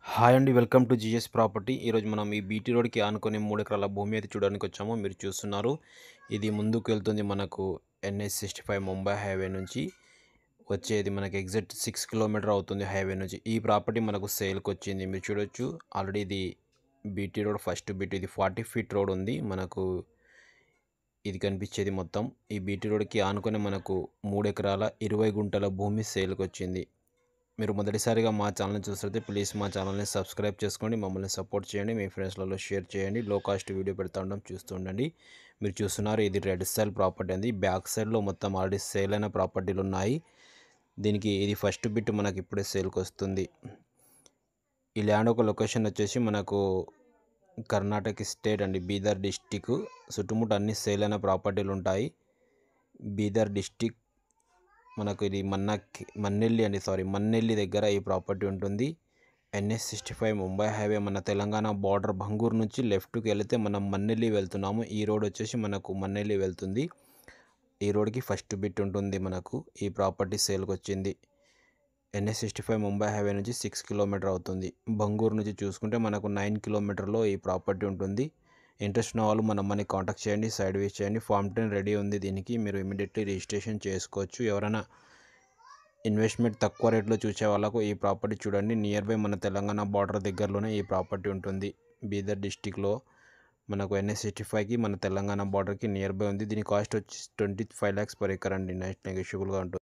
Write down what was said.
Hi అండి. Welcome to GS property. ఈరోజు మనం ఈ బీటీ రోడ్‌కి ఆనుకుని 3 ఎకరాల భూమి అయితే చూడడానికి వచ్చాము. మీరు చూస్తున్నారు. ఇది ముందుకు వెళ్తుంది మనకు NH-65 ముంబై హైవే నుంచి వచ్చేది మనకి ఎగ్జాక్ట్ 6 కిలోమీటర్ అవుతుంది హైవే నుంచి. ఈ ప్రాపర్టీ మనకు సేల్‌కి వచ్చింది. మీరు చూడొచ్చు. ఆల్రెడీ ఇది బీటీ రోడ్ ఫస్ట్ బిట్. ఇది 40 ఫీట్ రోడ్ ఉంది. మనకు ఇది కనిపించేది మొత్తం. ఈ బీటీ రోడ్‌కి ఆనుకుని మనకు 3 ఎకరాల 20 గుంటల భూమి సేల్‌కి వచ్చింది. మీరు మొదటిసారిగా మా ఛానల్ని చూస్తే ప్లీజ్ మా ఛానల్ని సబ్స్క్రైబ్ చేసుకోండి, మమ్మల్ని సపోర్ట్ చేయండి, మీ ఫ్రెండ్స్లలో షేర్ చేయండి. లో కాస్ట్ వీడియో పెడతా ఉండడం చూస్తూ ఉండండి. మీరు చూస్తున్నారు ఇది రెడ్ సైల్ ప్రాపర్టీ అండి. బ్యాక్ సైడ్లో మొత్తం ఆల్రెడీ సేల్ అయిన ప్రాపర్టీలు ఉన్నాయి. దీనికి ఇది ఫస్ట్ బిట్ మనకి ఇప్పుడే సేల్కి వస్తుంది. ఈ ల్యాండ్ ఒక లొకేషన్ వచ్చేసి మనకు కర్ణాటక స్టేట్ అండి, బీదర్ డిస్టిక్. చుట్టుముట్టు అన్ని సేల్ అయిన ప్రాపర్టీలు ఉంటాయి. బీదర్ డిస్టిక్ మనకు ఇది మన్నెల్లి దగ్గర ఈ ప్రాపర్టీ ఉంటుంది. NH-65 ముంబై హైవే మన తెలంగాణ బార్డర్ భంగూర్ నుంచి లెఫ్ట్కి వెళితే మనం మన్నెల్లి వెళ్తున్నాము. ఈ రోడ్ వచ్చేసి మనకు మన్నెల్లి వెళ్తుంది. ఈ రోడ్కి ఫస్ట్ బిట్ ఉంటుంది. మనకు ఈ ప్రాపర్టీ సేల్కి వచ్చింది. NH-65 ముంబై హైవే నుంచి 6 కిలోమీటర్ అవుతుంది. భంగూర్ నుంచి చూసుకుంటే మనకు 9 కిలోమీటర్లో ఈ ప్రాపర్టీ ఉంటుంది. ఇంట్రెస్ట్ ఉన్న వాళ్ళు మన మనీ కాంటాక్ట్ చేయండి, సైడ్ వేస్ చేయండి. ఫామ్ 10 రెడీ ఉంది. దీనికి మీరు ఇమీడియట్లీ రిజిస్ట్రేషన్ చేసుకోవచ్చు. ఎవరైనా ఇన్వెస్ట్మెంట్ తక్కువ రేట్లో చూసే వాళ్ళకు ఈ ప్రాపర్టీ చూడండి. నియర్ బై మన తెలంగాణ బార్డర్ దగ్గరలోనే ఈ ప్రాపర్టీ ఉంటుంది. బీదర్ డిస్టిక్లో మనకు NH-65కి మన తెలంగాణ బార్డర్కి నియర్ బై ఉంది. దీని కాస్ట్ వచ్చి 25 lakhs per acre అండి. నెక్స్ట్ నెగోషియబుల్గా ఉంటుంది.